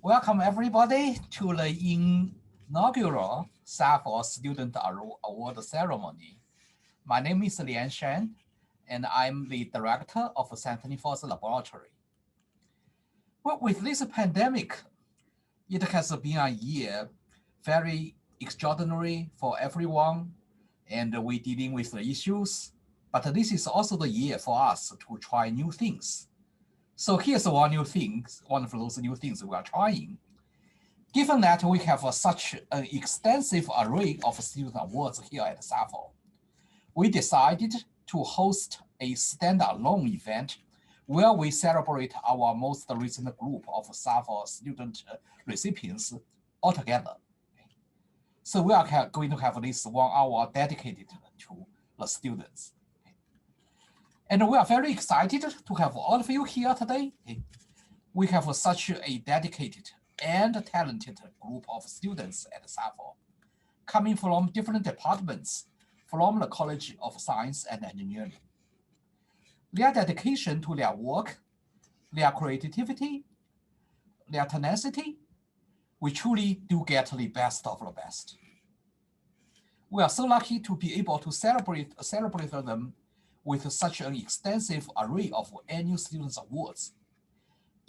Welcome everybody to the inaugural SAFL Student Award Ceremony. My name is Lian Shen, and I'm the director of Symphony Force Laboratory. Well, with this pandemic, it has been a year very extraordinary for everyone, and we're dealing with the issues. But this is also the year for us to try new things. So here's one of those new things we are trying. Given that we have such an extensive array of student awards here at SAFL, we decided to host a standalone event where we celebrate our most recent group of SAFL student recipients all together. So we are going to have this 1 hour dedicated to the students. And we are very excited to have all of you here today. We have such a dedicated and talented group of students at SAFL, coming from different departments from the College of Science and Engineering. Their dedication to their work, their creativity, their tenacity, we truly do get the best of the best. We are so lucky to be able to celebrate them with such an extensive array of annual students awards,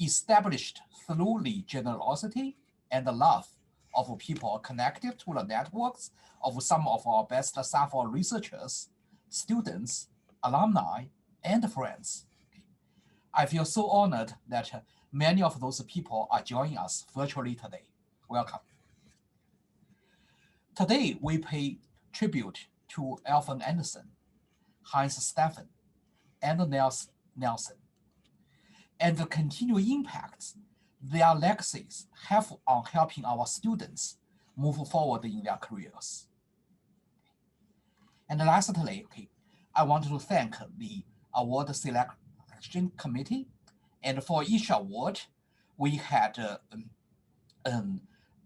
established through the generosity and the love of people connected to the networks of some of our best SAFL researchers, students, alumni, and friends. I feel so honored that many of those people are joining us virtually today. Welcome. Today, we pay tribute to Alvin Anderson, Heinz Stefan, and Nels Nelson, and the continued impacts their legacies have on helping our students move forward in their careers. And lastly, I want to thank the award selection committee, and for each award, we had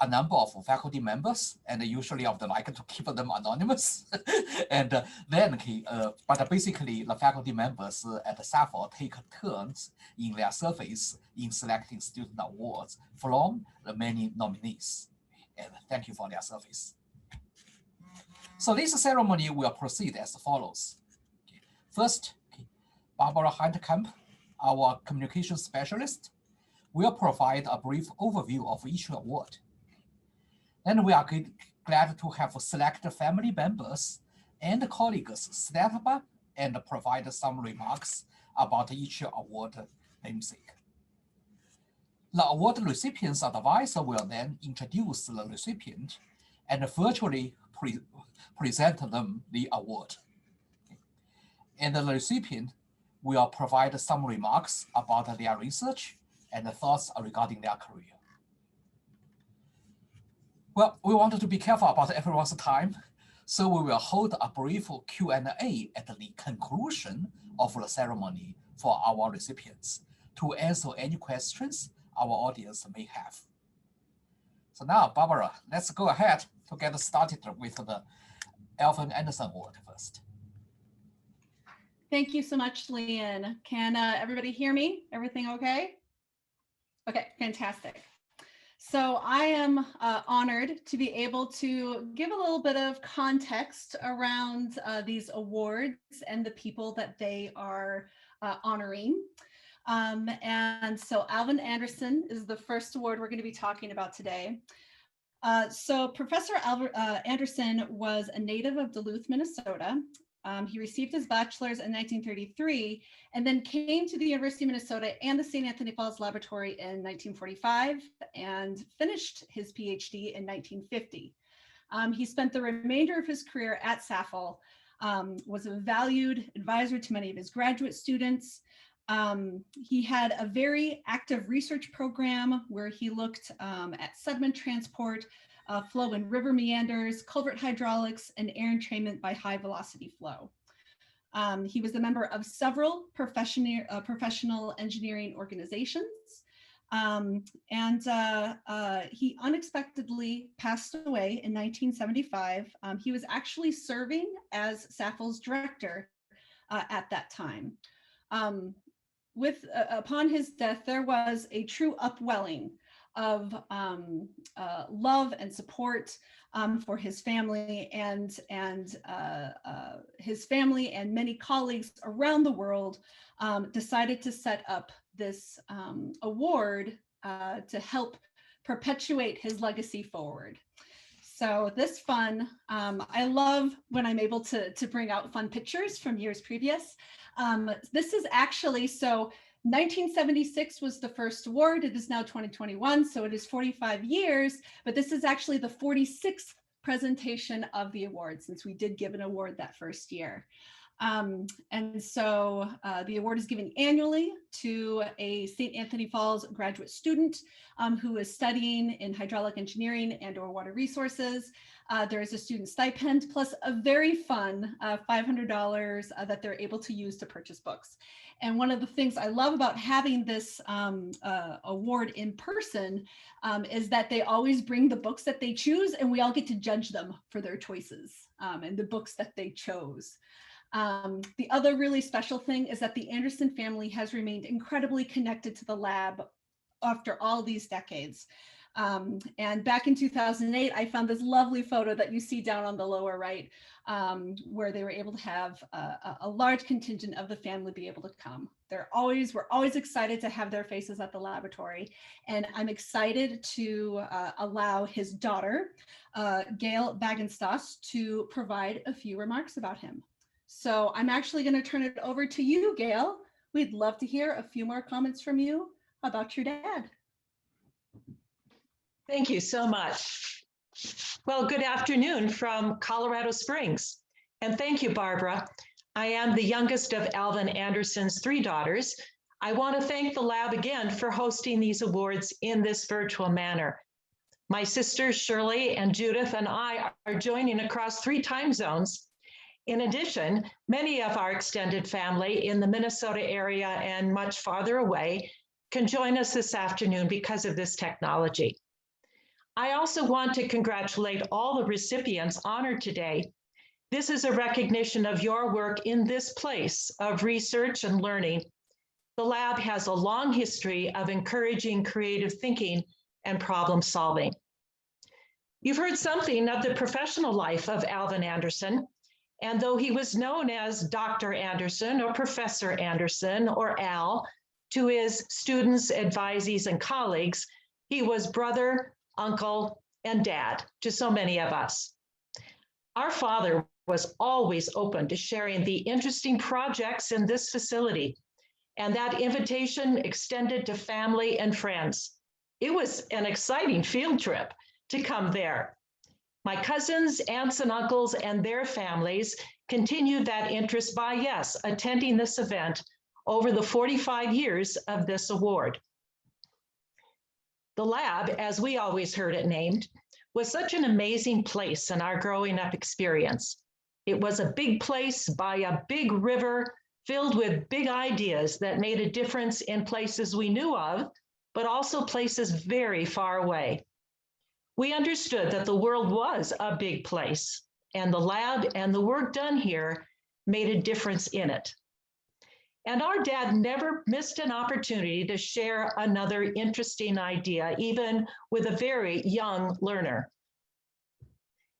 a number of faculty members, and usually I would like to keep them anonymous. And but basically the faculty members at SAFL take turns in their surveys in selecting student awards from the many nominees. And thank you for their service. So this ceremony will proceed as follows. First, Barbara Heintkamp, our communication specialist, will provide a brief overview of each award. Then we are glad to have select family members and colleagues step up and provide some remarks about each award namesake. The award recipient's advisor will then introduce the recipient and virtually present them the award. And the recipient will provide some remarks about their research and thoughts regarding their career. Well, we wanted to be careful about everyone's time, so we will hold a brief Q&A at the conclusion of the ceremony for our recipients to answer any questions our audience may have. So now, Barbara, let's go ahead to get started with the Alvin Anderson Award first. Thank you so much, Lian. Can everybody hear me? Everything okay? Okay, fantastic. So I am honored to be able to give a little bit of context around these awards and the people that they are honoring. And so Alvin Anderson is the first award we're going to be talking about today. So Professor Anderson was a native of Duluth, Minnesota. He received his bachelor's in 1933 and then came to the University of Minnesota and the St. Anthony Falls Laboratory in 1945 and finished his PhD in 1950. He spent the remainder of his career at SAFL, was a valued advisor to many of his graduate students. He had a very active research program where he looked at sediment transport, flow in river meanders, culvert hydraulics, and air entrainment by high velocity flow. He was a member of several professional engineering organizations, and he unexpectedly passed away in 1975. He was actually serving as SAFL's director at that time. Upon his death, there was a true upwelling of love and support for his family and his family and many colleagues around the world decided to set up this award to help perpetuate his legacy forward. So this fun, I love when I'm able to bring out fun pictures from years previous. This is actually, so 1976 was the first award. It is now 2021, so it is 45 years, but this is actually the 46th presentation of the award since we did give an award that first year. And so the award is given annually to a St. Anthony Falls graduate student who is studying in hydraulic engineering and or water resources. There is a student stipend plus a very fun $500 that they're able to use to purchase books. And one of the things I love about having this award in person is that they always bring the books that they choose and we all get to judge them for their choices and the books that they chose. The other really special thing is that the Anderson family has remained incredibly connected to the lab after all these decades. And back in 2008, I found this lovely photo that you see down on the lower right, where they were able to have a large contingent of the family be able to come. We're always excited to have their faces at the laboratory. And I'm excited to allow his daughter, Gail Bagenstos, to provide a few remarks about him. So I'm actually going to turn it over to you, Gail. We'd love to hear a few more comments from you about your dad. Thank you so much. Well, good afternoon from Colorado Springs. And thank you, Barbara. I am the youngest of Alvin Anderson's 3 daughters. I want to thank the lab again for hosting these awards in this virtual manner. My sisters Shirley and Judith and I are joining across 3 time zones. In addition, many of our extended family in the Minnesota area and much farther away can join us this afternoon because of this technology. I also want to congratulate all the recipients honored today. This is a recognition of your work in this place of research and learning. The lab has a long history of encouraging creative thinking and problem solving. You've heard something of the professional life of Alvin Anderson. And though he was known as Dr. Anderson or Professor Anderson or Al to his students, advisees, and colleagues, he was brother, uncle, and dad to so many of us. Our father was always open to sharing the interesting projects in this facility, and that invitation extended to family and friends. It was an exciting field trip to come there. My cousins, aunts, and uncles and their families continued that interest by, yes, attending this event over the 45 years of this award. The lab, as we always heard it named, was such an amazing place in our growing up experience. It was a big place by a big river filled with big ideas that made a difference in places we knew of, but also places very far away. We understood that the world was a big place, and the lab and the work done here made a difference in it. And our dad never missed an opportunity to share another interesting idea, even with a very young learner.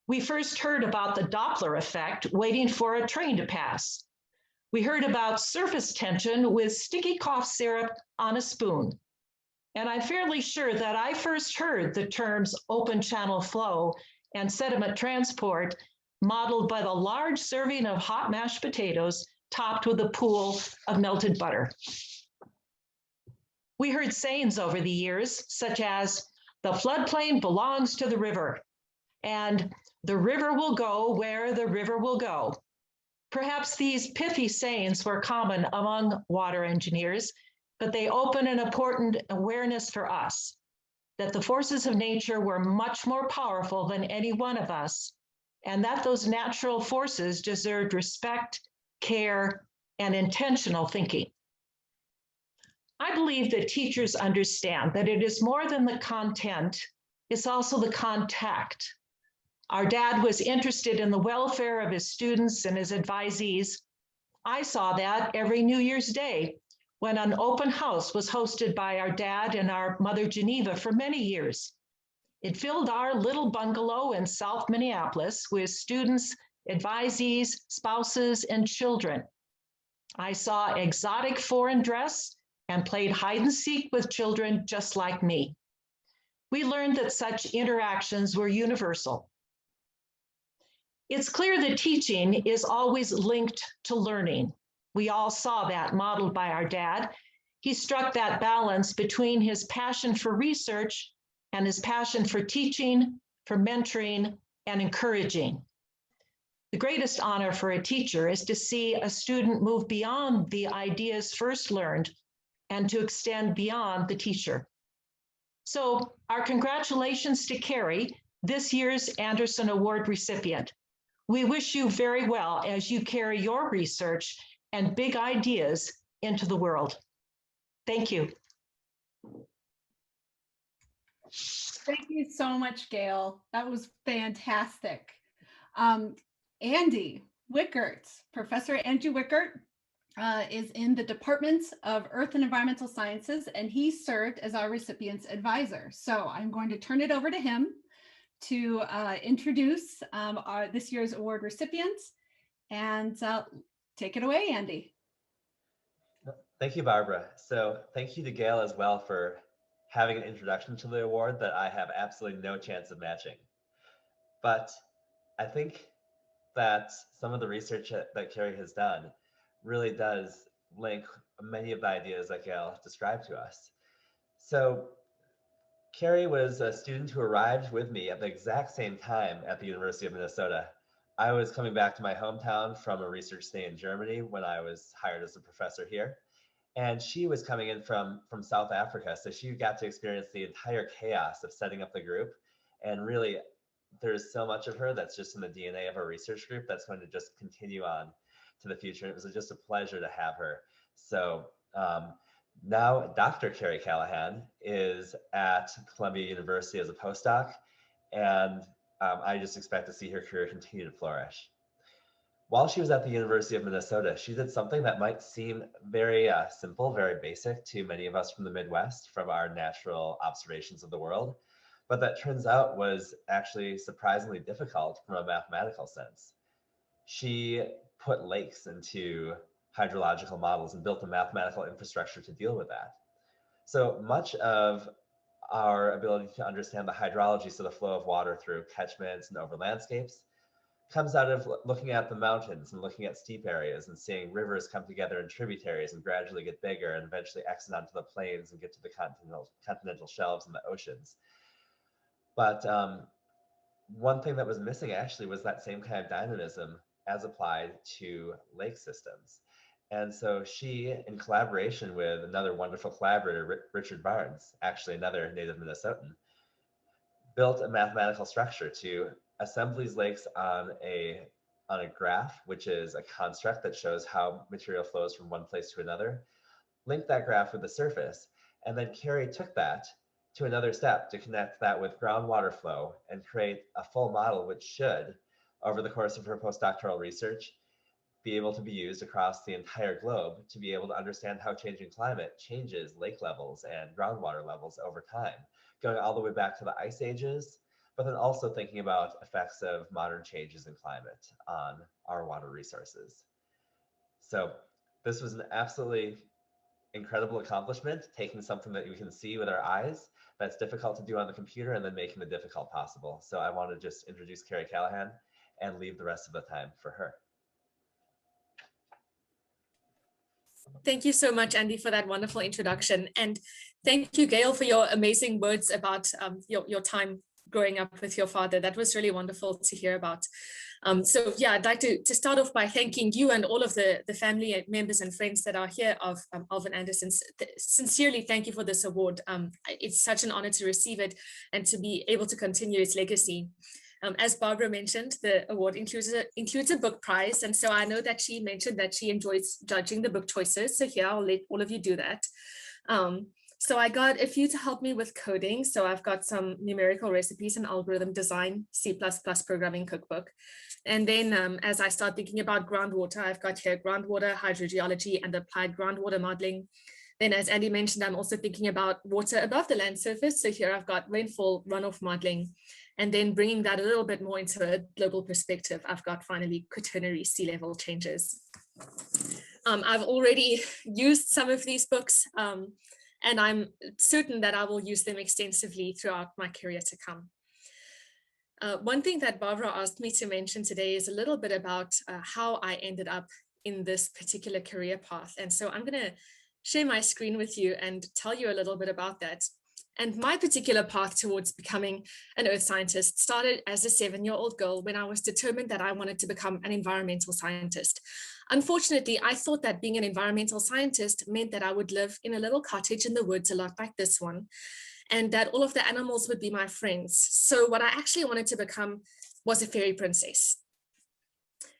We first heard about the Doppler effect waiting for a train to pass. We heard about surface tension with sticky cough syrup on a spoon. And I'm fairly sure that I first heard the terms open channel flow and sediment transport modeled by the large serving of hot mashed potatoes topped with a pool of melted butter. We heard sayings over the years, such as, the floodplain belongs to the river, and the river will go where the river will go. Perhaps these pithy sayings were common among water engineers, but they open an important awareness for us that the forces of nature were much more powerful than any one of us, and that those natural forces deserved respect, care, and intentional thinking. I believe that teachers understand that it is more than the content, it's also the contact. Our dad was interested in the welfare of his students and his advisees. I saw that every New Year's Day when an open house was hosted by our dad and our mother Geneva for many years. It filled our little bungalow in South Minneapolis with students, advisees, spouses, and children. I saw exotic foreign dress and played hide and seek with children just like me. We learned that such interactions were universal. It's clear that teaching is always linked to learning. We all saw that modeled by our dad. He struck that balance between his passion for research and his passion for teaching, for mentoring, and encouraging. The greatest honor for a teacher is to see a student move beyond the ideas first learned and to extend beyond the teacher. So our congratulations to Kerry, this year's Anderson Award recipient. We wish you very well as you carry your research and big ideas into the world. Thank you. Thank you so much, Gail. That was fantastic. Andy Wickert, Professor Andrew Wickert is in the Department of Earth and Environmental Sciences, and he served as our recipient's advisor. So I'm going to turn it over to him to introduce this year's award recipients, and take it away, Andy. Thank you, Barbara. So thank you to Gail as well for having an introduction to the award that I have absolutely no chance of matching. But I think that some of the research that Kerry has done really does link many of the ideas that Gail described to us. So Kerry was a student who arrived with me at the exact same time at the University of Minnesota. I was coming back to my hometown from a research stay in Germany when I was hired as a professor here. And she was coming in from South Africa. So she got to experience the entire chaos of setting up the group. And really, there's so much of her that's just in the DNA of our research group that's going to just continue on to the future. It was just a pleasure to have her. So now Dr. Kerry Callaghan is at Columbia University as a postdoc, and I just expect to see her career continue to flourish. While she was at the University of Minnesota, she did something that might seem very simple, very basic to many of us from the Midwest, from our natural observations of the world, but that turns out was actually surprisingly difficult from a mathematical sense. She put lakes into hydrological models and built a mathematical infrastructure to deal with that. So much of our ability to understand the hydrology, so the flow of water through catchments and over landscapes, comes out of looking at the mountains and looking at steep areas and seeing rivers come together in tributaries and gradually get bigger and eventually exit onto the plains and get to the continental shelves and the oceans. But one thing that was missing actually was that same kind of dynamism as applied to lake systems. And so she, in collaboration with another wonderful collaborator, Richard Barnes, actually another native Minnesotan, built a mathematical structure to assemble these lakes on a graph, which is a construct that shows how material flows from one place to another, link that graph with the surface, and then Kerry took that to another step to connect that with groundwater flow and create a full model which should, over the course of her postdoctoral research, be able to be used across the entire globe to be able to understand how changing climate changes lake levels and groundwater levels over time, going all the way back to the ice ages, but then also thinking about effects of modern changes in climate on our water resources. So this was an absolutely incredible accomplishment, taking something that we can see with our eyes that's difficult to do on the computer and then making the difficult possible. So I want to just introduce Kerry Callaghan and leave the rest of the time for her. Thank you so much, Andy, for that wonderful introduction. And thank you, Gail, for your amazing words about your time growing up with your father. That was really wonderful to hear about. So yeah, I'd like to start off by thanking you and all of the family members and friends that are here of Alvin Anderson. Sincerely, thank you for this award. It's such an honor to receive it and to be able to continue its legacy. As Barbara mentioned, the award includes a book prize. And so I know that she mentioned that she enjoys judging the book choices. So here, I'll let all of you do that. So I got a few to help me with coding. So I've got some numerical recipes and algorithm design, C++ programming cookbook. And then as I start thinking about groundwater, I've got here groundwater hydrogeology and applied groundwater modeling. Then as Andy mentioned, I'm also thinking about water above the land surface. So here I've got rainfall runoff modeling, and then bringing that a little bit more into a global perspective, I've got finally quaternary sea level changes. I've already used some of these books, and I'm certain that I will use them extensively throughout my career to come. One thing that Barbara asked me to mention today is a little bit about how I ended up in this particular career path. And so I'm going to share my screen with you and tell you a little bit about that. And my particular path towards becoming an earth scientist started as a 7-year-old girl when I was determined that I wanted to become an environmental scientist. Unfortunately, I thought that being an environmental scientist meant that I would live in a little cottage in the woods, a lot like this one, and that all of the animals would be my friends. So what I actually wanted to become was a fairy princess.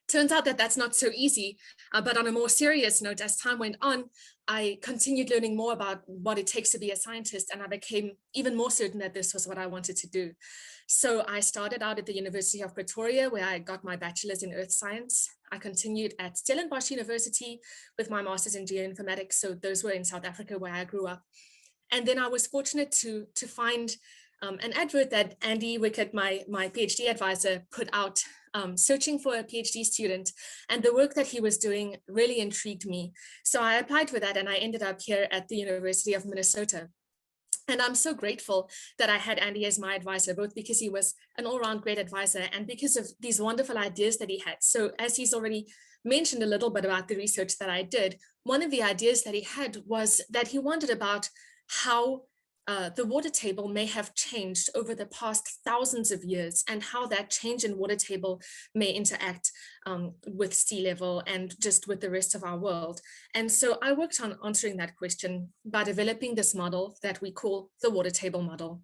Turns out that that's not so easy, but on a more serious note, as time went on, I continued learning more about what it takes to be a scientist, and I became even more certain that this was what I wanted to do. So I started out at the University of Pretoria, where I got my bachelor's in earth science. I continued at Stellenbosch University with my master's in geoinformatics. So those were in South Africa, where I grew up. And then I was fortunate to find an advert that Andy Wickert, my PhD advisor, put out searching for a PhD student, and the work that he was doing really intrigued me. So I applied for that, and I ended up here at the University of Minnesota. And I'm so grateful that I had Andy as my advisor, both because he was an all-round great advisor and because of these wonderful ideas that he had. So as he's already mentioned a little bit about the research that I did, one of the ideas that he had was that he wondered about how the water table may have changed over the past thousands of years, and how that change in water table may interact with sea level and just with the rest of our world. And so I worked on answering that question by developing this model that we call the water table model.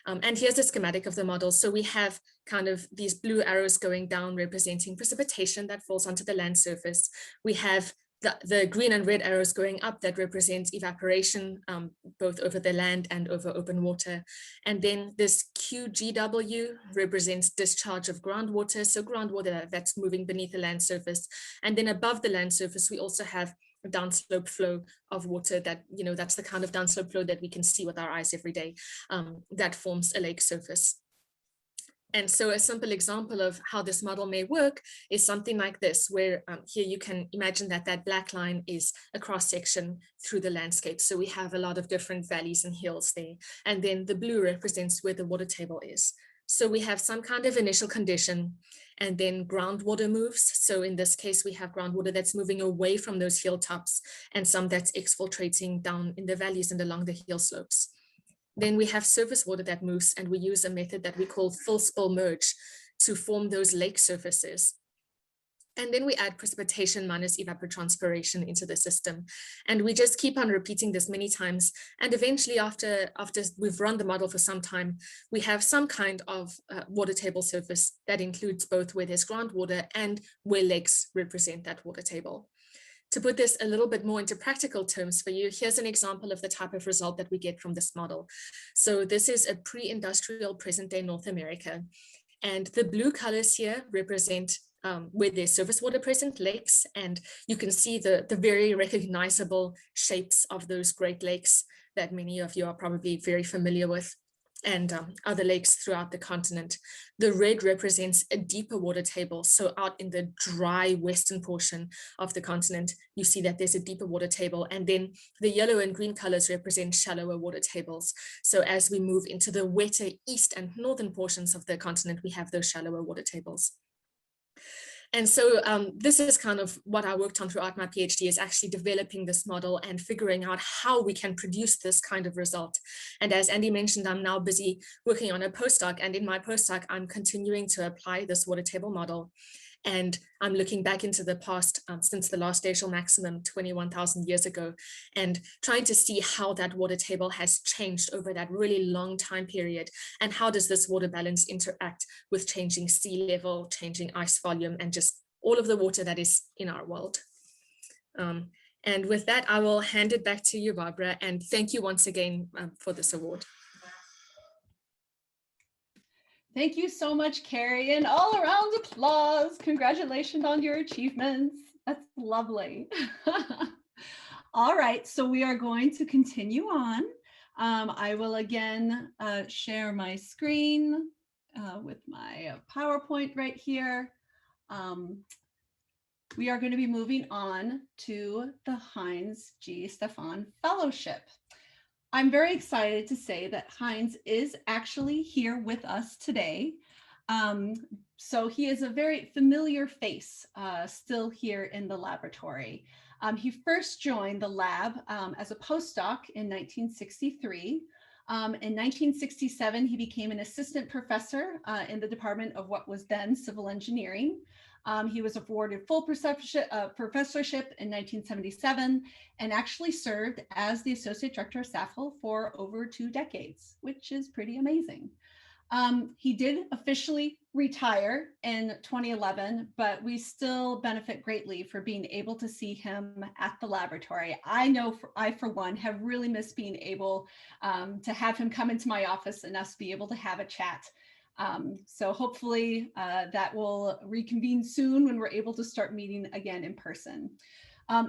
And here's a schematic of the model. So we have kind of these blue arrows going down representing precipitation that falls onto the land surface. We have the green and red arrows going up that represent evaporation, both over the land and over open water. And then this QGW represents discharge of groundwater, so groundwater that's moving beneath the land surface. And then above the land surface, we also have a downslope flow of water that, that's the kind of downslope flow that we can see with our eyes every day, that forms a lake surface. And so a simple example of how this model may work is something like this, where here you can imagine that black line is a cross section through the landscape. So we have a lot of different valleys and hills there. And then the blue represents where the water table is. So we have some kind of initial condition, and then groundwater moves. So in this case, we have groundwater that's moving away from those hilltops, and some that's exfiltrating down in the valleys and along the hill slopes. Then we have surface water that moves, and we use a method that we call full spill merge to form those lake surfaces. And then we add precipitation minus evapotranspiration into the system. And we just keep on repeating this many times. And eventually, after we've run the model for some time, we have some kind of water table surface that includes both where there's groundwater and where lakes represent that water table. To put this a little bit more into practical terms for you, here's an example of the type of result that we get from this model. So this is a pre-industrial present-day North America. And the blue colors here represent where there's surface water present, lakes, and you can see the very recognizable shapes of those Great Lakes that many of you are probably very familiar with, and other lakes throughout the continent. The red represents a deeper water table. So out in the dry western portion of the continent, you see that there's a deeper water table. And then the yellow and green colors represent shallower water tables. So as we move into the wetter east and northern portions of the continent, we have those shallower water tables. And so this is kind of what I worked on throughout my PhD, is actually developing this model and figuring out how we can produce this kind of result. And as Andy mentioned, I'm now busy working on a postdoc, and in my postdoc, I'm continuing to apply this water table model. And I'm looking back into the past since the last glacial maximum 21,000 years ago, and trying to see how that water table has changed over that really long time period, and how does this water balance interact with changing sea level, changing ice volume, and just all of the water that is in our world. And with that, I will hand it back to you, Barbara, and thank you once again for this award. Thank you so much, Kerry, and all around applause. Congratulations on your achievements. That's lovely. All right, so we are going to continue on. I will again share my screen with my PowerPoint right here. We are going to be moving on to the Heinz G. Stefan Fellowship. I'm very excited to say that Heinz is actually here with us today. So he is a very familiar face still here in the laboratory. He first joined the lab as a postdoc in 1963. In 1967, he became an assistant professor in the department of what was then civil engineering. He was awarded full professorship in 1977 and actually served as the associate director of SAFL for over 2 decades, which is pretty amazing. He did officially retire in 2011, but we still benefit greatly for being able to see him at the laboratory. I know I, for one, have really missed being able to have him come into my office and us be able to have a chat. So hopefully that will reconvene soon when we're able to start meeting again in person.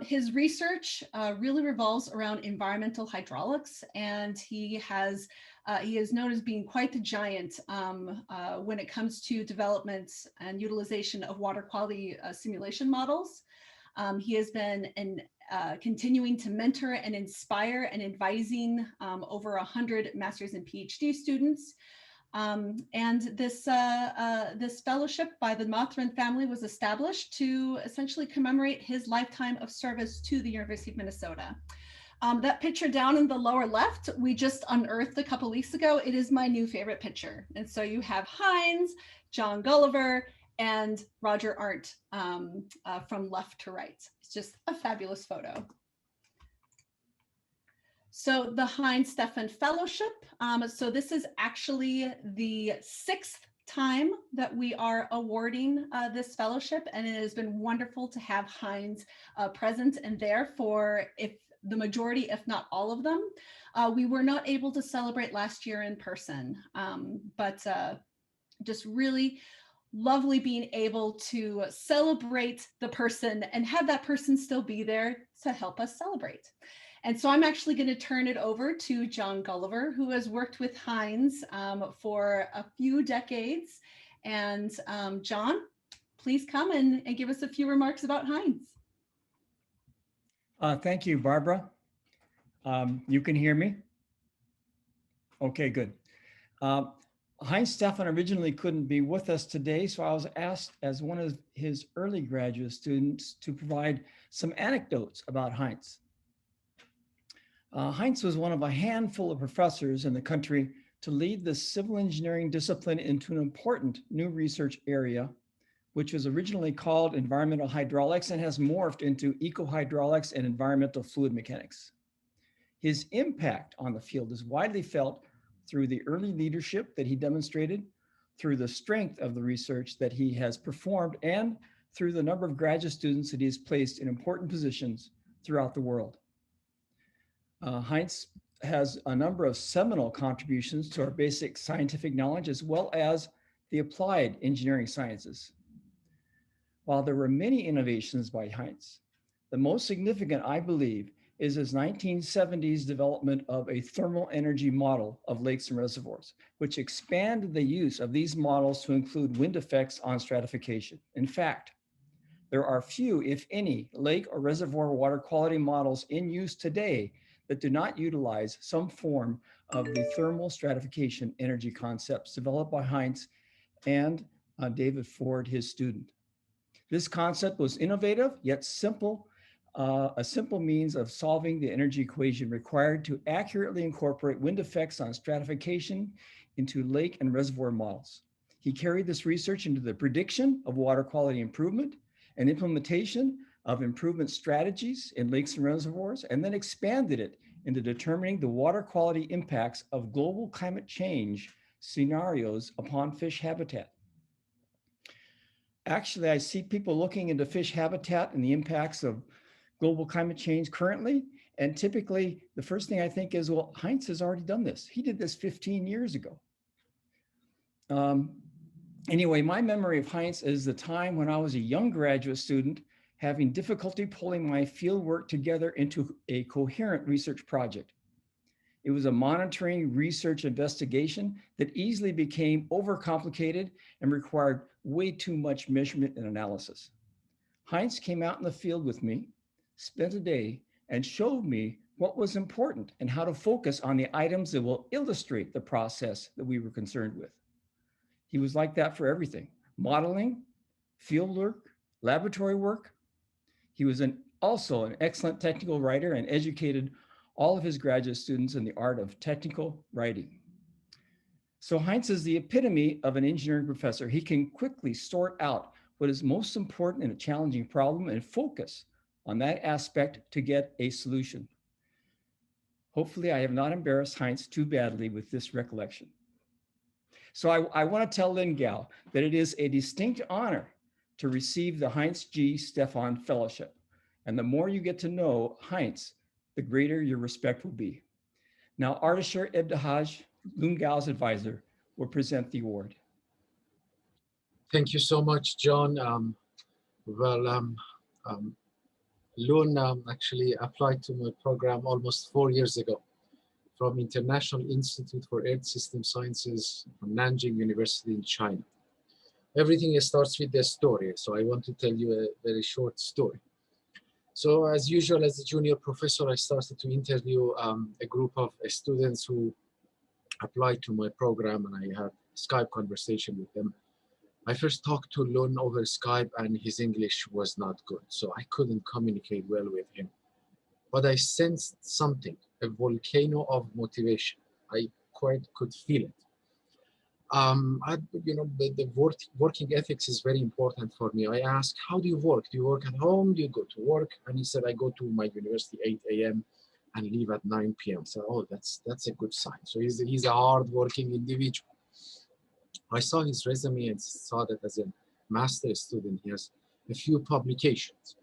His research really revolves around environmental hydraulics, and he is known as being quite the giant when it comes to development and utilization of water quality simulation models. He has been continuing to mentor and inspire and advising over 100 master's and PhD students. And this fellowship by the Mothran family was established to essentially commemorate his lifetime of service to the University of Minnesota. That picture down in the lower left, we just unearthed a couple weeks ago. It is my new favorite picture. And so you have Heinz, John Gulliver, and Roger Arndt from left to right. It's just a fabulous photo. So the Heinz Stefan Fellowship. So this is actually the 6th time that we are awarding this fellowship, and it has been wonderful to have Heinz present and there for the majority, if not all of them. We were not able to celebrate last year in person, but just really lovely being able to celebrate the person and have that person still be there to help us celebrate. And so I'm actually going to turn it over to John Gulliver, who has worked with Heinz for a few decades. And John, please come and give us a few remarks about Heinz. Thank you, Barbara. You can hear me? Okay, good. Heinz Stefan originally couldn't be with us today, so I was asked as one of his early graduate students to provide some anecdotes about Heinz. Heinz was one of a handful of professors in the country to lead the civil engineering discipline into an important new research area, which was originally called environmental hydraulics and has morphed into eco-hydraulics and environmental fluid mechanics. His impact on the field is widely felt through the early leadership that he demonstrated, through the strength of the research that he has performed, and through the number of graduate students that he has placed in important positions throughout the world. Heinz has a number of seminal contributions to our basic scientific knowledge, as well as the applied engineering sciences. While there were many innovations by Heinz, the most significant, I believe, is his 1970s development of a thermal energy model of lakes and reservoirs, which expanded the use of these models to include wind effects on stratification. In fact, there are few, if any, lake or reservoir water quality models in use today that do not utilize some form of the thermal stratification energy concepts developed by Heinz and David Ford, his student. This concept was innovative, yet simple, a simple means of solving the energy equation required to accurately incorporate wind effects on stratification into lake and reservoir models. He carried this research into the prediction of water quality improvement and implementation of improvement strategies in lakes and reservoirs, and then expanded it into determining the water quality impacts of global climate change scenarios upon fish habitat. Actually, I see people looking into fish habitat and the impacts of global climate change currently, and typically the first thing I think is, well, Heinz has already done this. He did this 15 years ago. Anyway, my memory of Heinz is the time when I was a young graduate student having difficulty pulling my fieldwork together into a coherent research project. It was a monitoring research investigation that easily became overcomplicated and required way too much measurement and analysis. Heinz came out in the field with me, spent a day, and showed me what was important and how to focus on the items that will illustrate the process that we were concerned with. He was like that for everything: modeling, field work, laboratory work. He was also an excellent technical writer and educated all of his graduate students in the art of technical writing. So Heinz is the epitome of an engineering professor. He can quickly sort out what is most important in a challenging problem and focus on that aspect to get a solution. Hopefully I have not embarrassed Heinz too badly with this recollection. So I want to tell Lun Gao that it is a distinct honor to receive the Heinz G. Stefan Fellowship. And the more you get to know Heinz, the greater your respect will be. Now, Ardeshir Ebtehaj, Lun Gao's advisor, will present the award. Thank you so much, John. Lun actually applied to my program almost 4 years ago from International Institute for Earth System Sciences from Nanjing University in China. Everything starts with a story, so I want to tell you a very short story. So as usual, as a junior professor, I started to interview a group of students who applied to my program, and I had a Skype conversation with them. I first talked to Lun over Skype, and his English was not good, so I couldn't communicate well with him. But I sensed something, a volcano of motivation. I quite could feel it. The working ethics is very important for me. I asked, how do you work? Do you work at home? Do you go to work? And he said, I go to my university 8 a.m. and leave at 9 p.m. So, oh, that's a good sign. So he's a hard-working individual. I saw his resume and saw that as a master's student, he has a few publications.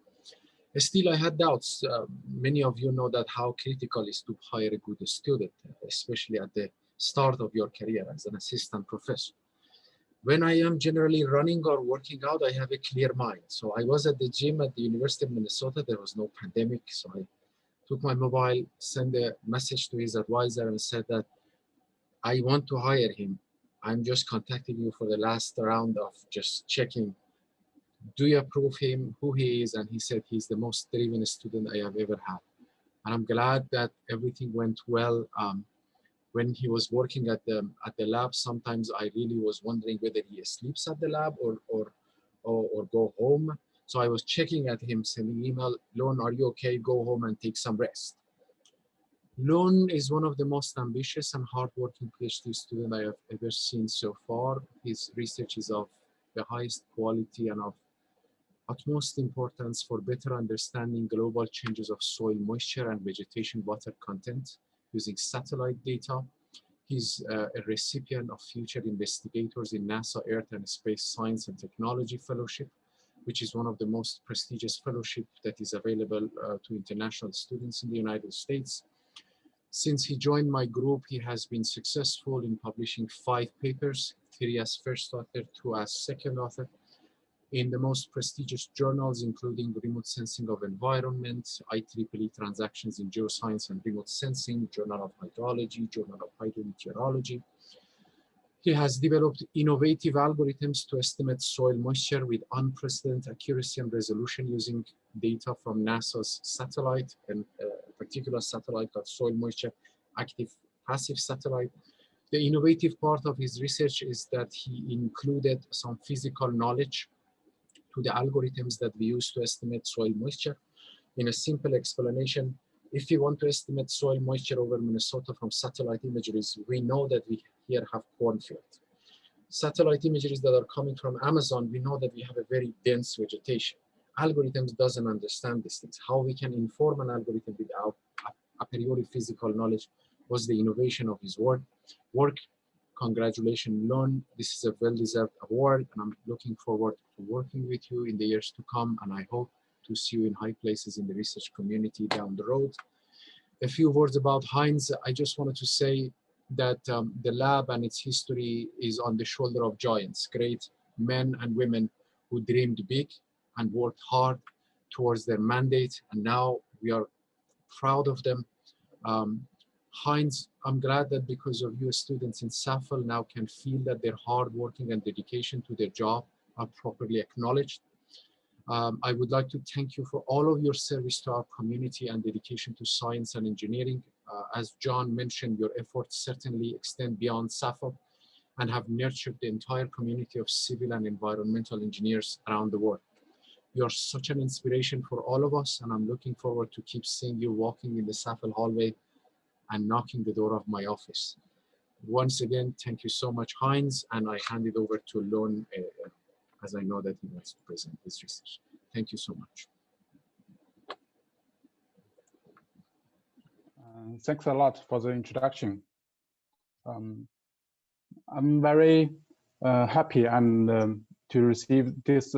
Still, I had doubts. Many of you know that how critical it is to hire a good student, especially at the start of your career as an assistant professor. When I am generally running or working out, I have a clear mind. So I was at the gym at the University of Minnesota. There was no pandemic. So I took my mobile, sent a message to his advisor and said that I want to hire him. I'm just contacting you for the last round of just checking. Do you approve him, who he is? And he said he's the most driven student I have ever had. And I'm glad that everything went well. When he was working at the lab, sometimes I really was wondering whether he sleeps at the lab or go home. So I was checking at him, sending email, Lun, are you okay? Go home and take some rest. Lun is one of the most ambitious and hardworking PhD students I have ever seen so far. His research is of the highest quality and of utmost importance for better understanding global changes of soil moisture and vegetation water content using satellite data. He's a recipient of Future Investigators in NASA Earth and Space Science and Technology Fellowship, which is one of the most prestigious fellowships that is available to international students in the United States. Since he joined my group, he has been successful in publishing 5 papers, 3 as first author, 2 as second author, in the most prestigious journals, including Remote Sensing of Environment, IEEE Transactions in Geoscience and Remote Sensing, Journal of Hydrology, Journal of Hydrometeorology. He has developed innovative algorithms to estimate soil moisture with unprecedented accuracy and resolution using data from NASA's satellite, and a particular satellite called Soil Moisture Active Passive Satellite. The innovative part of his research is that he included some physical knowledge to the algorithms that we use to estimate soil moisture. In a simple explanation, if you want to estimate soil moisture over Minnesota from satellite imageries, we know that we here have cornfield. Satellite imageries that are coming from Amazon, we know that we have a very dense vegetation. Algorithms doesn't understand these things. How we can inform an algorithm without a priori physical knowledge was the innovation of his work. Congratulations, Lun. This is a well-deserved award, and I'm looking forward to working with you in the years to come, and I hope to see you in high places in the research community down the road. A few words about Heinz. I just wanted to say that the lab and its history is on the shoulder of giants, great men and women who dreamed big and worked hard towards their mandate, and now we are proud of them. Heinz, I'm glad that because of you, students in SAFL now can feel that their hard working and dedication to their job are properly acknowledged. I would like to thank you for all of your service to our community and dedication to science and engineering. As John mentioned, your efforts certainly extend beyond SAFL and have nurtured the entire community of civil and environmental engineers around the world. You're such an inspiration for all of us, and I'm looking forward to keep seeing you walking in the SAFL hallway and knocking the door of my office. Once again, thank you so much, Heinz, and I hand it over to Lun, as I know that he wants to present his research. Thank you so much. Thanks a lot for the introduction. I'm very happy and to receive this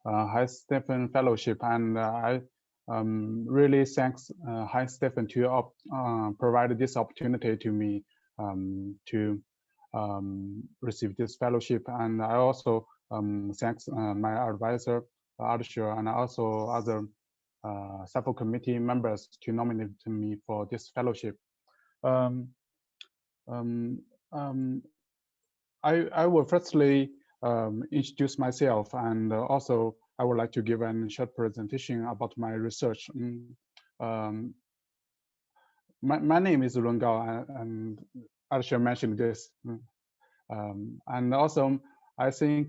Heinz Stefan Fellowship, and I really thanks Heinz Stefan to provide this opportunity to me to receive this fellowship, and I also thanks my advisor Ardeshir and also other SAFL committee members to nominate me for this fellowship. I will firstly introduce myself, and also I would like to give a short presentation about my research. My name is Lun Gao, and Ardeshir mentioned this. And also, I think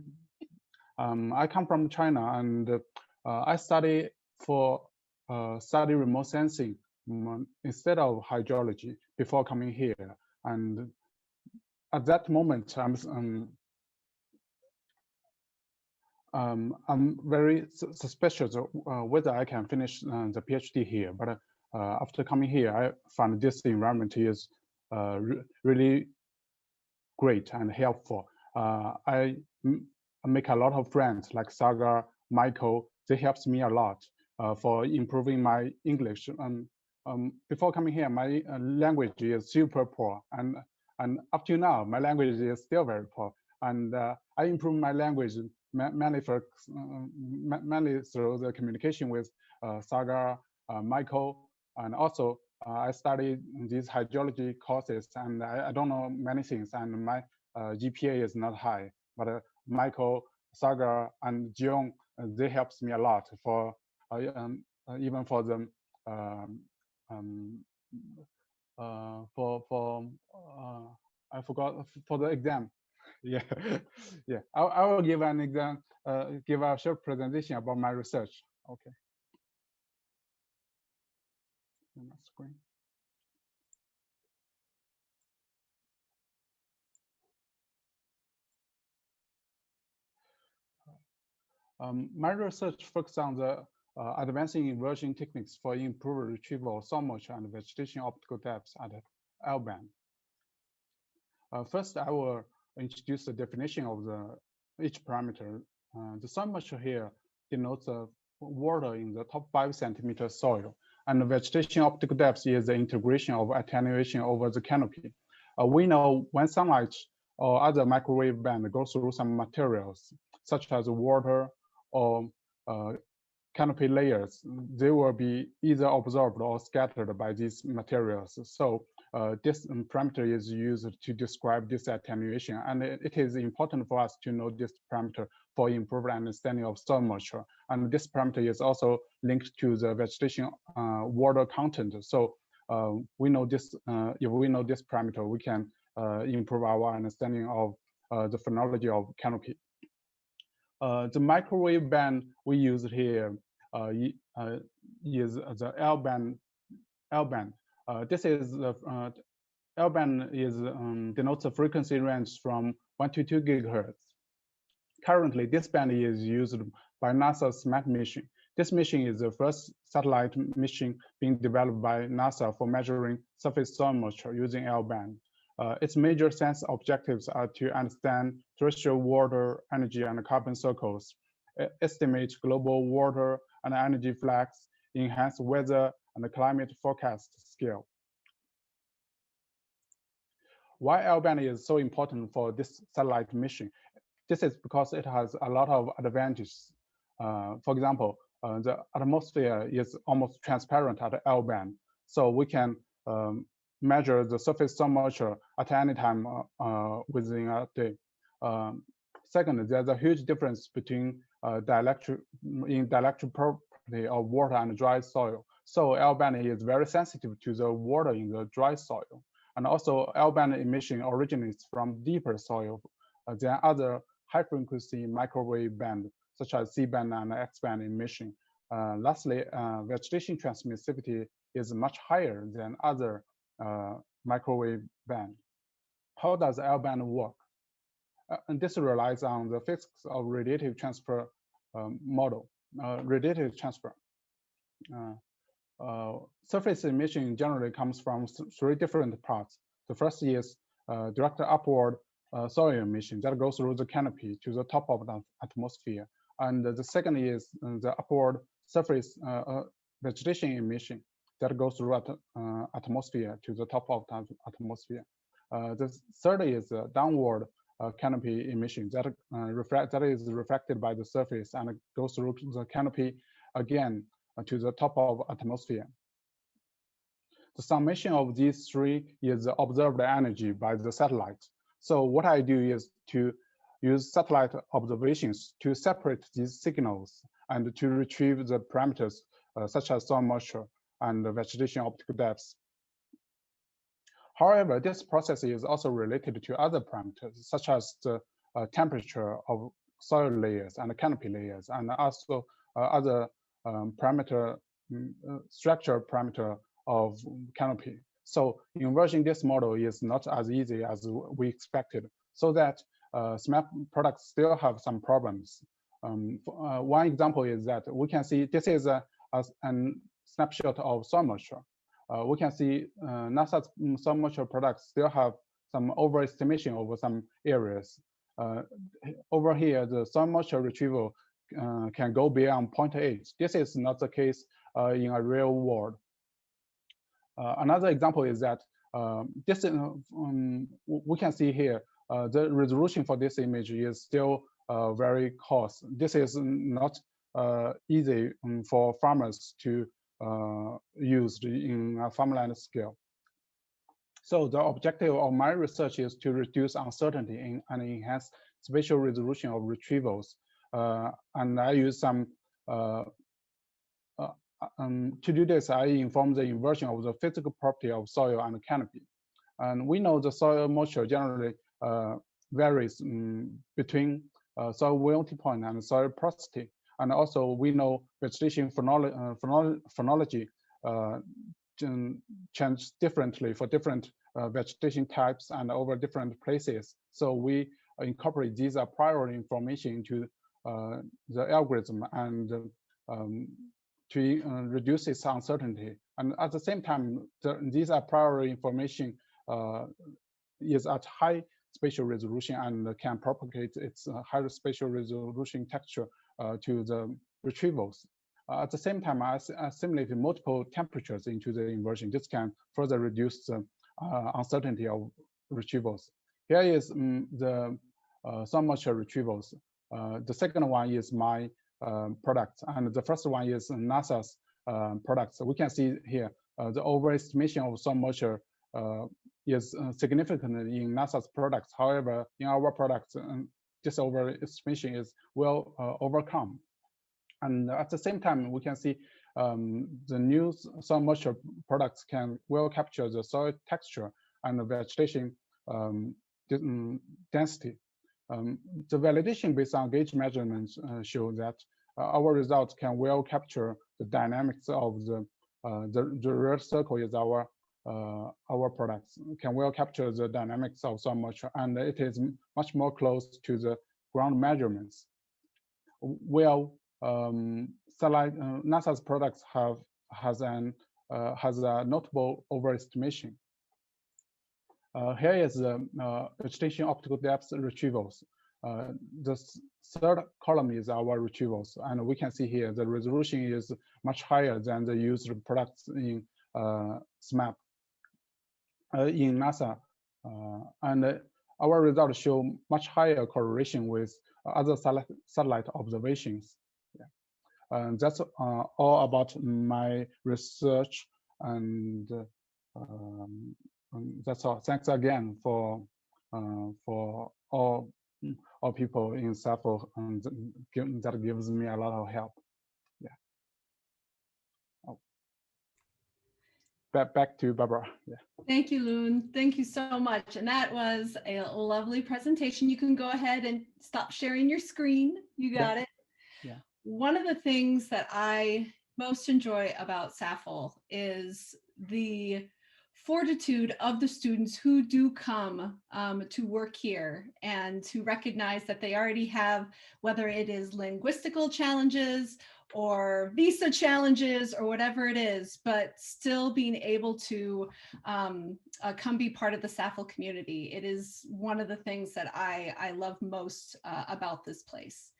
I come from China, and I study remote sensing instead of hydrology before coming here. And at that moment, I'm very suspicious of whether I can finish the PhD here. But after coming here, I found this environment is really great and helpful. I make a lot of friends like Sagar, Michael. They helps me a lot for improving my English. Before coming here, my language is super poor, and up to now, my language is still very poor. And I improve my language mainly through the communication with Sagar, Michael, and also I studied these hydrology courses, and I don't know many things, and my GPA is not high. But Michael, Sagar, and Geo, they helps me a lot for even for the I forgot for the exam. Yeah, yeah. I will give an exam, give a short presentation about my research. Okay. On my screen. My research focuses on the advancing inversion techniques for improved retrieval of soil moisture and vegetation optical depths at L-band. First, I will introduce the definition of each parameter. The soil moisture here denotes the water in the top 5 centimeter soil, and the vegetation optical depth is the integration of attenuation over the canopy. We know when sunlight or other microwave band goes through some materials, such as water or canopy layers, they will be either absorbed or scattered by these materials. So this parameter is used to describe this attenuation, and it is important for us to know this parameter for improved understanding of soil moisture. And this parameter is also linked to the vegetation water content. So we know this. If we know this parameter, we can improve our understanding of the phenology of canopy. The microwave band we use here is the L-band. This is the L-band is denotes a frequency range from 1 to 2 gigahertz. Currently, this band is used by NASA's SMART mission. This mission is the first satellite mission being developed by NASA for measuring surface soil moisture using L-band. Its major science objectives are to understand terrestrial water, energy, and carbon cycles, estimate global water and energy flux, enhance weather and climate forecast scale. Why L-band is so important for this satellite mission? This is because it has a lot of advantages. For example, the atmosphere is almost transparent at L-band, so we can measure the surface temperature at any time within a day. Second, there's a huge difference between dielectric property of water and dry soil. So L-band is very sensitive to the water in the dry soil. And also L-band emission originates from deeper soil than other high-frequency microwave band, such as C-band and X-band emission. Lastly, vegetation transmissivity is much higher than other microwave band. How does L-band work? And this relies on the physics of radiative transfer model. Radiative transfer. Surface emission generally comes from three different parts. The first is direct upward soil emission that goes through the canopy to the top of the atmosphere. And the second is the upward surface vegetation emission that goes through atmosphere to the top of the atmosphere. The third is downward canopy emission that is reflected by the surface and goes through the canopy again to the top of atmosphere. The summation of these three is the observed energy by the satellite. So what I do is to use satellite observations to separate these signals and to retrieve the parameters such as soil moisture and vegetation optical depths. However, this process is also related to other parameters such as the temperature of soil layers and canopy layers, and also other structure parameter of canopy. So inverting this model is not as easy as we expected, so that SMAP products still have some problems. One example is that we can see this is a snapshot of soil moisture. We can see NASA's soil moisture products still have some overestimation over some areas. Over here, the soil moisture retrieval can go beyond 0.8. This is not the case in a real world. Another example is that we can see here the resolution for this image is still very coarse. This is not easy for farmers to use in a farmland scale. So the objective of my research is to reduce uncertainty and enhance spatial resolution of retrievals. And I use some to do this, I inform the inversion of the physical property of soil and canopy. And we know the soil moisture generally varies between soil wilting point and soil porosity. And also we know vegetation phenology change differently for different vegetation types and over different places. So we incorporate these prior information into the algorithm and to reduce its uncertainty. And at the same time, these prior information is at high spatial resolution and can propagate its higher spatial resolution texture to the retrievals. At the same time, I simulated multiple temperatures into the inversion. This can further reduce the uncertainty of retrievals. Here is the soil moisture retrievals. The second one is my product, and the first one is NASA's products. So we can see here the overestimation of soil moisture is significant in NASA's products. However, in our products, this overestimation is well overcome. And at the same time, we can see the new soil moisture products can well capture the soil texture and the vegetation density. The validation based on gauge measurements show that our results can well capture the dynamics of the red circle is our products can well capture the dynamics of soil moisture, and it is much more close to the ground measurements. Well, NASA's products has a notable overestimation. Here is the vegetation optical depth retrievals. The third column is our retrievals, and we can see here the resolution is much higher than the used products in SMAP. In NASA, And our results show much higher correlation with other satellite observations. Yeah. And that's all about my research, and that's all. Thanks again for all people in SAFL, and that gives me a lot of help. Yeah. Oh. Back to Barbara. Yeah. Thank you, Lun. Thank you so much. And that was a lovely presentation. You can go ahead and stop sharing your screen. You got it. Yeah. One of the things that I most enjoy about SAFL is the fortitude of the students who do come to work here, and to recognize that they already have, whether it is linguistical challenges or visa challenges or whatever it is, but still being able to come be part of the SAFL community. It is one of the things that I love most about this place.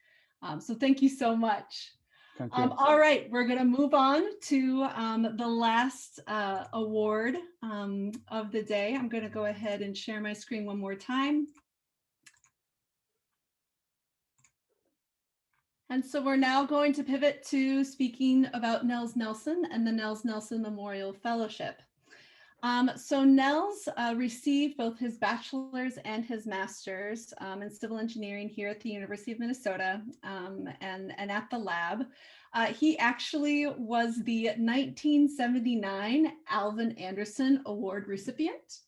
So thank you so much. Thank you. All right, we're going to move on to the last award of the day. I'm going to go ahead and share my screen one more time. And so we're now going to pivot to speaking about Nels Nelson and the Nels Nelson Memorial Fellowship. So Nels received both his bachelor's and his master's in civil engineering here at the University of Minnesota and at the lab. He actually was the 1979 Alvin Anderson Award recipient.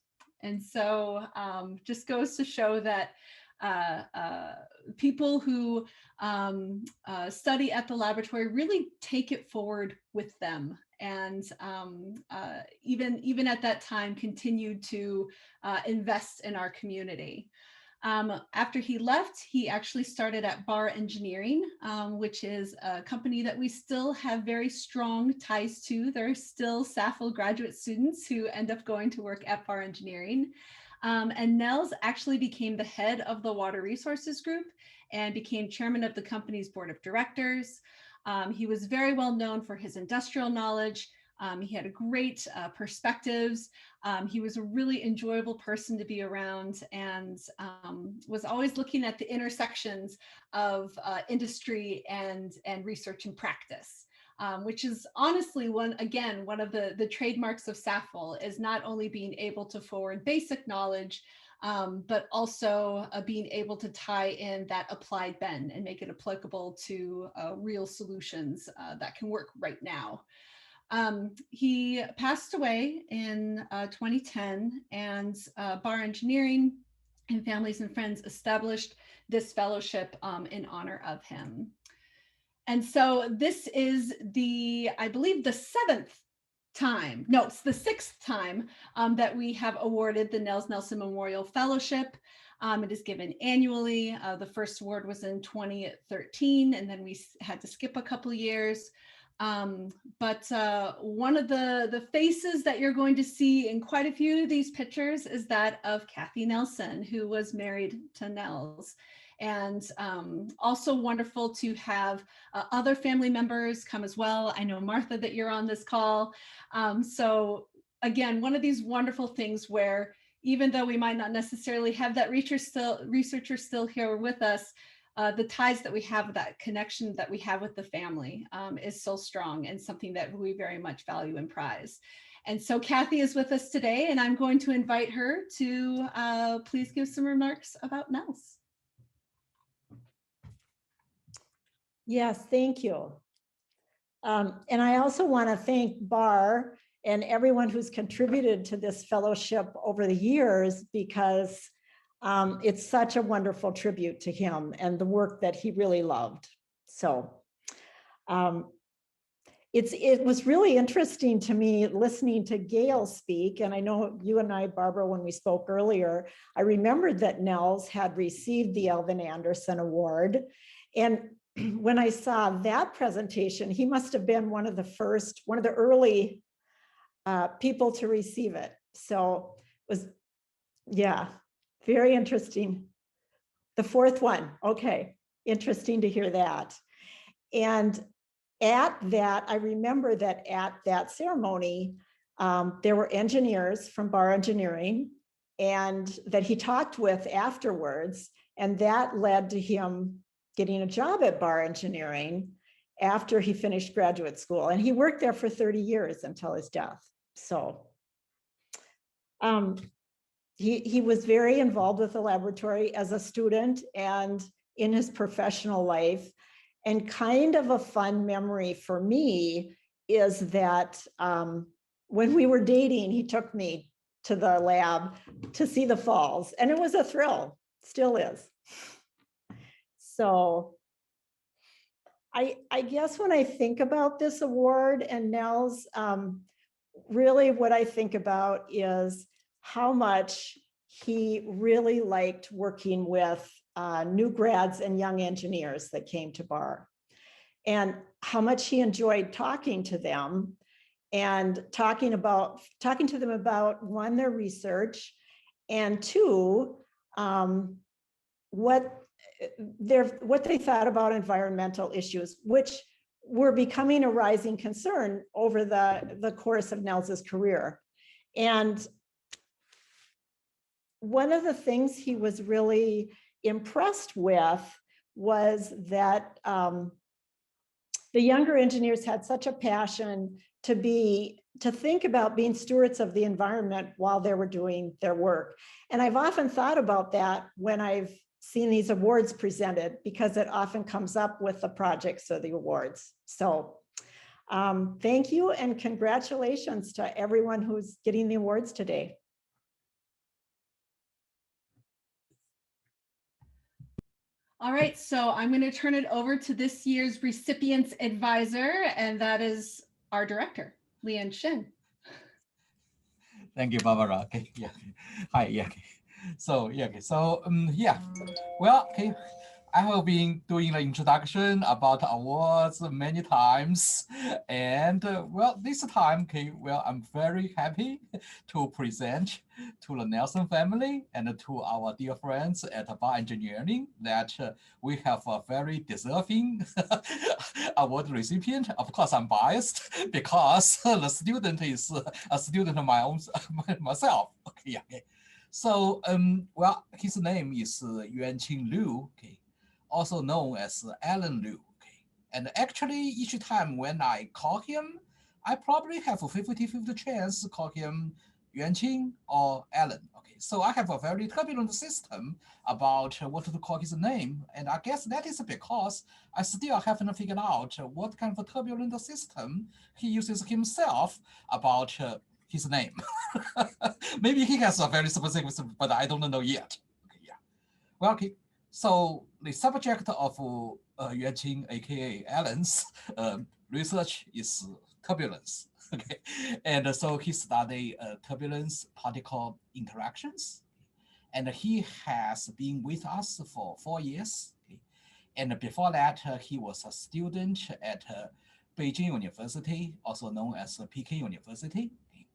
And so just goes to show that people who study at the laboratory really take it forward with them, and even at that time continued to invest in our community. After he left, he actually started at Bar Engineering, which is a company that we still have very strong ties to. There are still SAFL graduate students who end up going to work at Bar Engineering. And Nels actually became the head of the Water Resources Group and became chairman of the company's board of directors. He was very well known for his industrial knowledge. He had great perspectives. He was a really enjoyable person to be around, and was always looking at the intersections of industry and research and practice. Which is honestly one of the trademarks of SAFL, is not only being able to forward basic knowledge, but also being able to tie in that applied bend and make it applicable to real solutions that can work right now. He passed away in 2010, and Bar Engineering and Families and Friends established this fellowship in honor of him. And so this is I believe the sixth time that we have awarded the Nels Nelson Memorial Fellowship. It is given annually. The first award was in 2013, and then we had to skip a couple of years. But one of the faces that you're going to see in quite a few of these pictures is that of Kathy Nelson, who was married to Nels. And also wonderful to have other family members come as well. I know, Martha, that you're on this call. So again, one of these wonderful things where even though we might not necessarily have that researcher still here with us, the ties that we have, that connection that we have with the family is so strong, and something that we very much value and prize. And so Kathy is with us today, and I'm going to invite her to please give some remarks about Nels. Yes, thank you. And I also want to thank Bar and everyone who's contributed to this fellowship over the years, because it's such a wonderful tribute to him and the work that he really loved. So it was really interesting to me listening to Gail speak. And I know you and I, Barbara, when we spoke earlier, I remembered that Nels had received the Alvin Anderson Award. And when I saw that presentation, he must have been one of the early people to receive it. So it was, yeah, very interesting. The fourth one, okay, interesting to hear that. And at that, I remember that at that ceremony, there were engineers from Bar Engineering, and that he talked with afterwards. And that led to him getting a job at Bar Engineering after he finished graduate school. And he worked there for 30 years until his death. So he was very involved with the laboratory as a student and in his professional life. And kind of a fun memory for me is that when we were dating, he took me to the lab to see the falls, and it was a thrill, still is. So I guess when I think about this award and Nels, really what I think about is how much he really liked working with new grads and young engineers that came to Bar, and how much he enjoyed talking to them and talking to them about, one, their research, and two, what they thought about environmental issues, which were becoming a rising concern over the course of Nels's career. And one of the things he was really impressed with was that the younger engineers had such a passion to think about being stewards of the environment while they were doing their work. And I've often thought about that when I've seen these awards presented, because it often comes up with the projects or the awards. So thank you and congratulations to everyone who's getting the awards today. All right, so I'm going to turn it over to this year's recipients advisor, and that is our director, Lian Shen. Thank you, Barbara. Okay, yeah. Hi, yeah. Okay. So yeah, okay. So yeah. Well, okay. I have been doing the introduction about awards many times, and well, this time, okay, well, I'm very happy to present to the Nelson family and to our dear friends at Bar Engineering that we have a very deserving award recipient. Of course, I'm biased because the student is a student of my own myself. Okay, yeah, okay. So well, his name is Yuanqing Liu. Okay. Also known as Alvin Liu. Okay. And actually, each time when I call him, I probably have a 50-50 chance to call him Yuanqing or Allen. Okay, so I have a very turbulent system about what to call his name. And I guess that is because I still haven't figured out what kind of a turbulent system he uses himself about his name. Maybe he has a very specific, but I don't know yet. Okay, yeah. Well, okay. So the subject of Yuanqing, aka Allen's research is turbulence. Okay, and so he studied turbulence particle interactions, and he has been with us for 4 years. Okay? And before that, he was a student at Beijing University, also known as Peking University. Okay?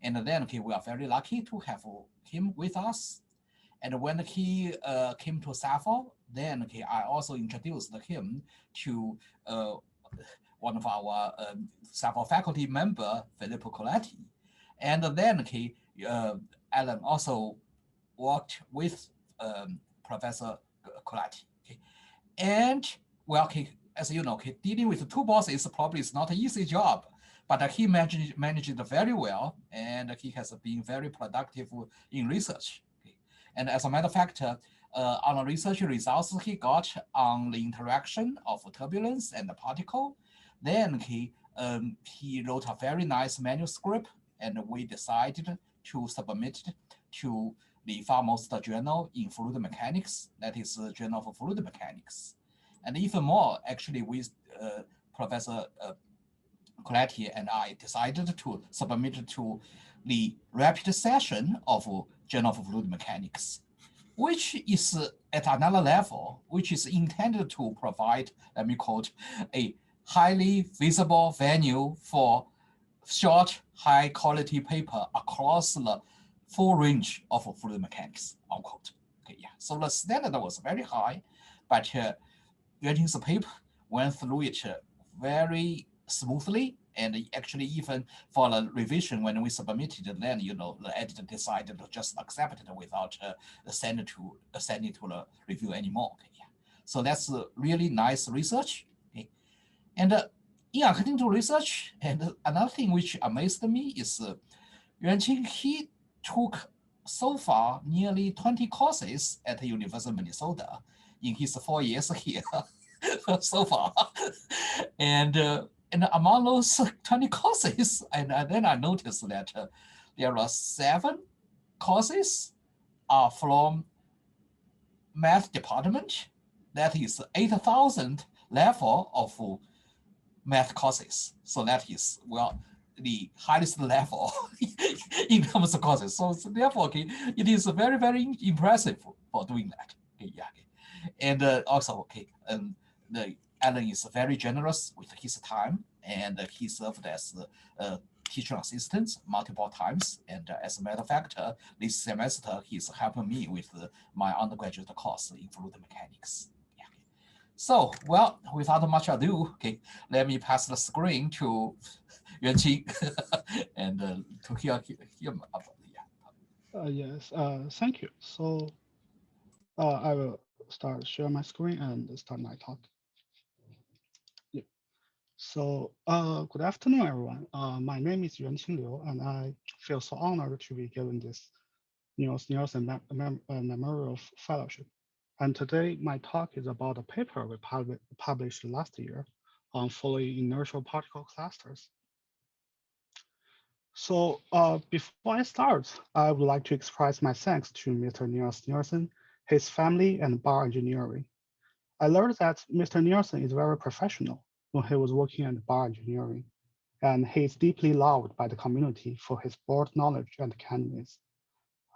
And then we are very lucky to have him with us. And when he came to SAFL, then I also introduced him to one of our SAFL faculty member, Filippo Coletti. And then Alan also worked with Professor Coletti. Okay? And well, as you know, dealing with two bosses probably is not an easy job, but he managed it very well, and he has been very productive in research. And as a matter of fact, on the research results he got on the interaction of turbulence and the particle, then he wrote a very nice manuscript, and we decided to submit it to the foremost journal in fluid mechanics, that is Journal of Fluid Mechanics. And even more, actually, with Professor Coletti and I decided to submit it to the rapid session of Journal of Fluid Mechanics, which is at another level, which is intended to provide, let me quote, a highly visible venue for short, high quality paper across the full range of fluid mechanics, unquote. Okay, yeah. So the standard was very high, but Yuanqing's paper went through it very smoothly And actually, even for the revision, when we submitted it, then the editor decided to just accept it without sending to the review anymore. Okay, yeah. So that's really nice research. Okay, and according to research, and another thing which amazed me is Yuanqing, he took so far nearly 20 courses at the University of Minnesota in his 4 years here so far, and among those 20 courses, and then I noticed that there are 7 courses are from math department. That is 8,000 level of math courses. So that is, well, the highest level in terms of courses. So therefore, okay, it is very, very impressive for doing that. Okay, yeah. And also, okay, the Alan is very generous with his time, and he served as a teaching assistant multiple times. And as a matter of fact, this semester he's helping me with my undergraduate course in fluid mechanics. Yeah. So, well, without much ado, okay, let me pass the screen to Yuanqing and to hear about Yes, thank you. So I will share my screen and start my talk. Yeah. So good afternoon, everyone. My name is Yuanqing Liu, and I feel so honored to be given this Nels Nelson Memorial Fellowship. And today my talk is about a paper we published last year on fully inertial particle clusters. So before I start, I would like to express my thanks to Mr. Nels Nelson, his family, and Bar Engineering. I learned that Mr. Nelson is very professional when he was working at Bar Engineering, and he is deeply loved by the community for his broad knowledge and kindness.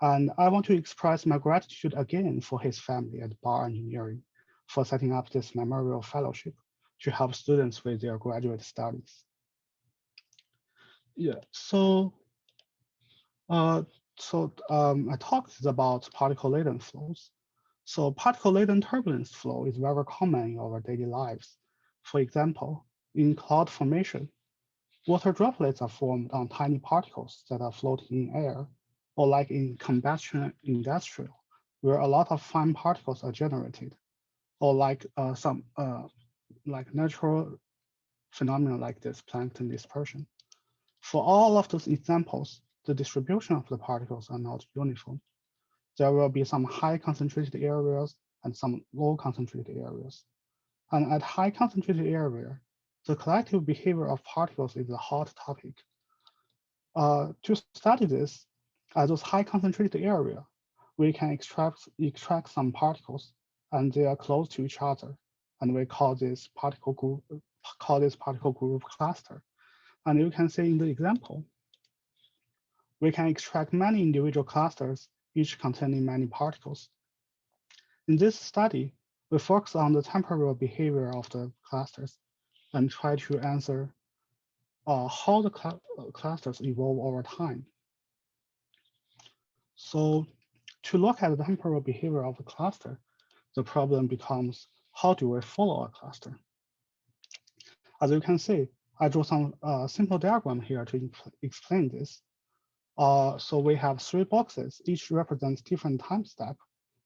And I want to express my gratitude again for his family at Bar Engineering for setting up this memorial fellowship to help students with their graduate studies. Yeah, so my talk is about particle laden flows. So particle laden turbulence flow is very common in our daily lives. For example, in cloud formation, water droplets are formed on tiny particles that are floating in air, or like in combustion industrial, where a lot of fine particles are generated, or like some natural phenomena like this, plankton dispersion. For all of those examples, the distribution of the particles are not uniform. There will be some high concentrated areas and some low concentrated areas. And at high concentrated area, the collective behavior of particles is a hot topic. To study this, at those high concentrated area, we can extract some particles, and they are close to each other, and we call this particle group cluster. And you can see in the example, we can extract many individual clusters, each containing many particles. In this study, we focus on the temporal behavior of the clusters and try to answer how the clusters evolve over time. So to look at the temporal behavior of a cluster, the problem becomes, how do we follow a cluster? As you can see, I drew some simple diagram here to explain this. So we have 3 boxes, each represents different time steps.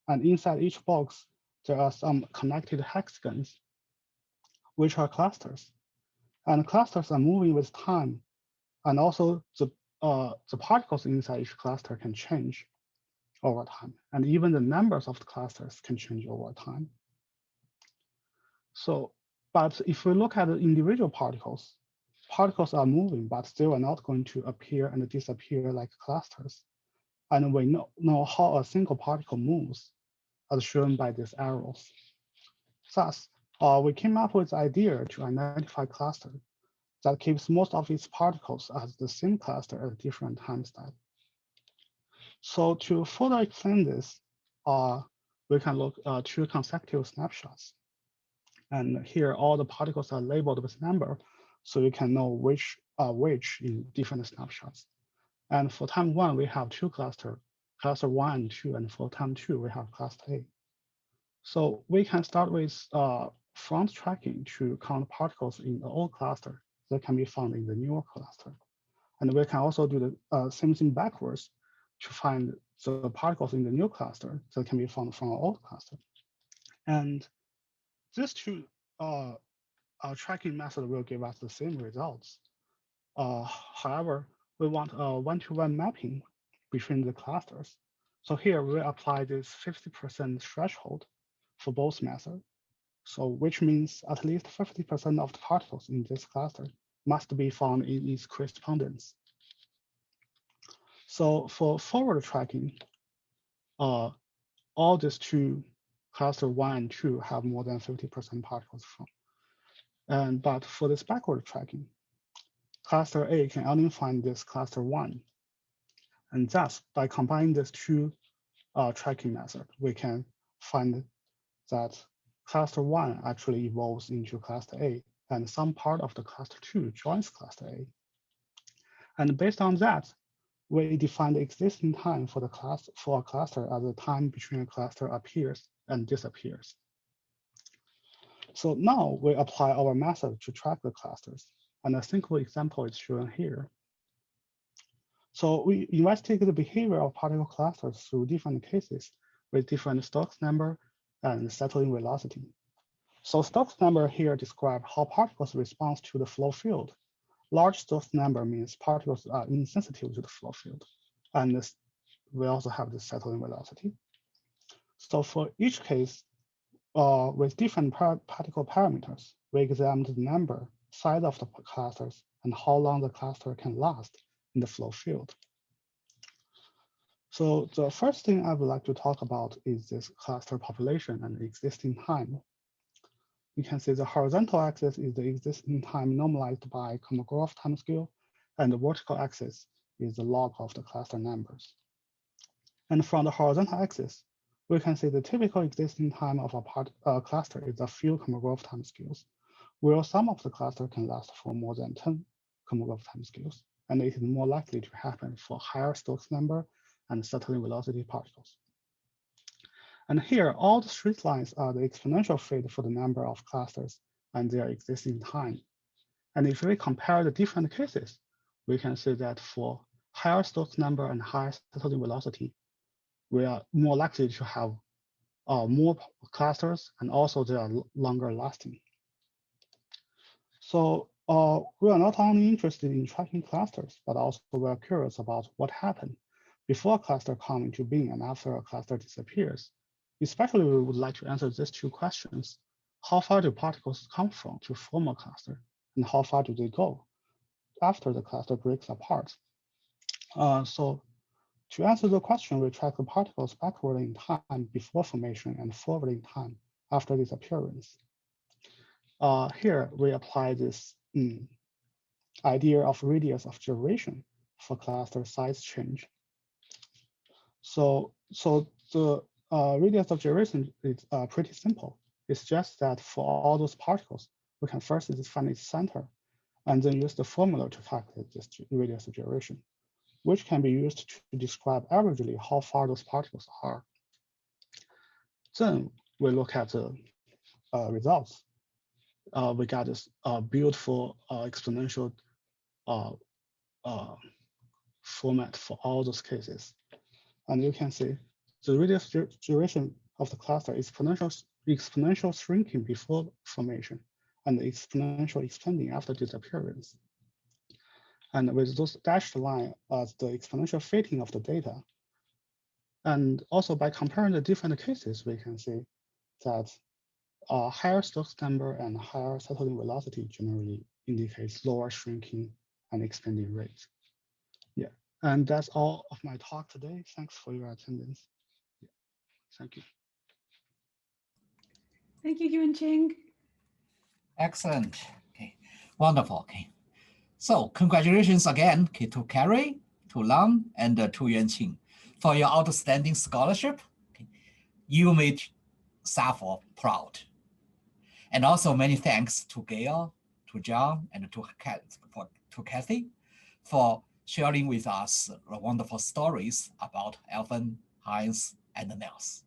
And inside each box, there are some connected hexagons, which are clusters. And clusters are moving with time. And also the particles inside each cluster can change over time. And even the numbers of the clusters can change over time. So, but if we look at the individual particles, particles are moving, but they are not going to appear and disappear like clusters. And we know how a single particle moves, as shown by these arrows. Thus, we came up with the idea to identify a cluster that keeps most of its particles as the same cluster at different time steps. So to further explain this, we can look at 2 consecutive snapshots. And here all the particles are labeled with number, so you can know which are which in different snapshots. And for time 1, we have 2 clusters, cluster 1 and 2, and for time 2, we have cluster A. So we can start with front tracking to count particles in the old cluster, that can be found in the newer cluster. And we can also do the same thing backwards to find the particles in the new cluster that can be found from our old cluster. And these two tracking method will give us the same results. However, we want a one-to-one mapping between the clusters. So here we apply this 50% threshold for both methods. So which means at least 50% of the particles in this cluster must be found in its correspondence. So for forward tracking, all these two, cluster 1 and 2, have more than 50% particles from. But for this backward tracking, cluster A can only find this cluster 1. And thus, by combining these two tracking methods, we can find that cluster 1 actually evolves into cluster A, and some part of the cluster 2 joins cluster A. And based on that, we define the existing time for a cluster as the time between a cluster appears and disappears. So now we apply our method to track the clusters, and a simple example is shown here. So we investigate the behavior of particle clusters through different cases with different Stokes number and settling velocity. So Stokes number here describe how particles respond to the flow field. Large Stokes number means particles are insensitive to the flow field. And this, we also have the settling velocity. So for each case, with different particle parameters, we examine the number, size of the clusters, and how long the cluster can last in the flow field. So the first thing I would like to talk about is this cluster population and existing time. You can see the horizontal axis is the existing time normalized by Kolmogorov timescale, and the vertical axis is the log of the cluster numbers. And from the horizontal axis, we can see the typical existing time of a cluster is a few Kolmogorov timescales, where some of the cluster can last for more than 10 Kolmogorov timescales, and it is more likely to happen for higher Stokes number and settling velocity particles. And here, all the straight lines are the exponential fit for the number of clusters and their existing time. And if we compare the different cases, we can see that for higher Stokes number and higher settling velocity, we are more likely to have more clusters, and also they are longer lasting. So we are not only interested in tracking clusters, but also we are curious about what happened before a cluster comes into being and after a cluster disappears. Especially, we would like to answer these two questions. How far do particles come from to form a cluster? And how far do they go after the cluster breaks apart? So to answer the question, we track the particles backward in time before formation and forward in time after disappearance. Here, we apply this idea of radius of gyration for cluster size change. So the radius of gyration is pretty simple. It's just that for all those particles, we can first define its center and then use the formula to calculate this radius of gyration, which can be used to describe averagely how far those particles are. Then we look at the results. We got this beautiful exponential format for all those cases. And you can see the radius gyration of the cluster is exponential shrinking before formation and exponential expanding after disappearance. And with those dashed line as the exponential fitting of the data. And also by comparing the different cases, we can see that higher Stokes number and higher settling velocity generally indicates lower shrinking and expanding rate. Yeah, and that's all of my talk today. Thanks for your attendance. Yeah. Thank you. Thank you, Yuanqing. Excellent. Okay, wonderful. Okay, so congratulations again to Kerry, to Lun, and to Yuanqing for your outstanding scholarship. Okay. You made SAFL proud. And also many thanks to Geo, to John, and to Kathy for sharing with us the wonderful stories about Alvin, Heinz, and Nels.